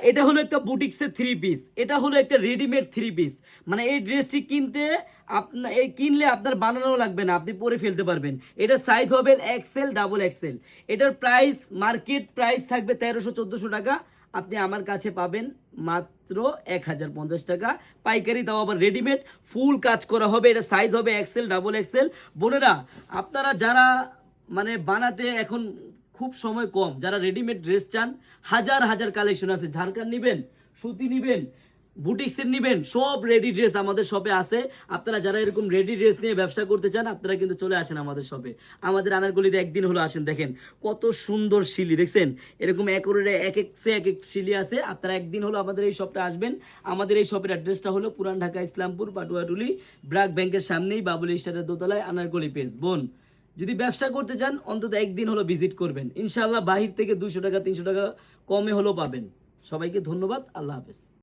এটা হলো একটা বুটিক্সের থ্রি পিস, এটা হলো একটা রেডিমেড থ্রি পিস। মানে এই ড্রেসটি কিনতে আপনার এই কিনলে আপনার বানানো লাগবে না, আপনি পরে ফেলতে পারবেন। এটার সাইজ হবে এক্সেল ডাবল এক্সেল। এটার প্রাইস মার্কেট প্রাইস থাকবে 1300-1400 টাকা, আপনি আমার কাছে পাবেন মাত্র 1050 টাকা পাইকারি, দাও আবার রেডিমেড ফুল কাজ করা হবে। এটা সাইজ হবে এক্সেল ডাবল এক্সেল। বোনেরা, আপনারা যারা মানে বানাতে এখন খুব সময় কম, যারা রেডিমেড ড্রেস চান, হাজার হাজার কালেকশন আছে। ঝাড়খান নেবেন, সুতি নেবেন, বুটিক্সের নেবেন, সব রেডি ড্রেস আমাদের শপে আছে। আপনারা যারা এরকম রেডি ড্রেস নিয়ে ব্যবসা করতে চান, আপনারা কিন্তু চলে আসেন আমাদের শপে। আমাদের আনারগলিতে একদিন হলো আসেন, দেখেন কত সুন্দর শিলি, দেখছেন এরকম একরে এক এক সে এক এক শিলি আছে। আপনারা একদিন হলো আমাদের এই শপটা আসবেন। আমাদের এই শপের অ্যাড্রেসটা হলো পুরান ঢাকা ইসলামপুর পাটুয়াটুলি ব্র্যাক ব্যাংকের সামনেই, বাবুল স্টারের দোতলায়, আনারগলি পেজ। বোন, যদি ব্যবসা করতে চান অন্তত একদিন হলো ভিজিট করবেন, ইনশাআল্লাহ বাহির থেকে 200 টাকা 300 টাকা কমে হলো পাবেন। সবাইকে ধন্যবাদ, আল্লাহ হাফেজ।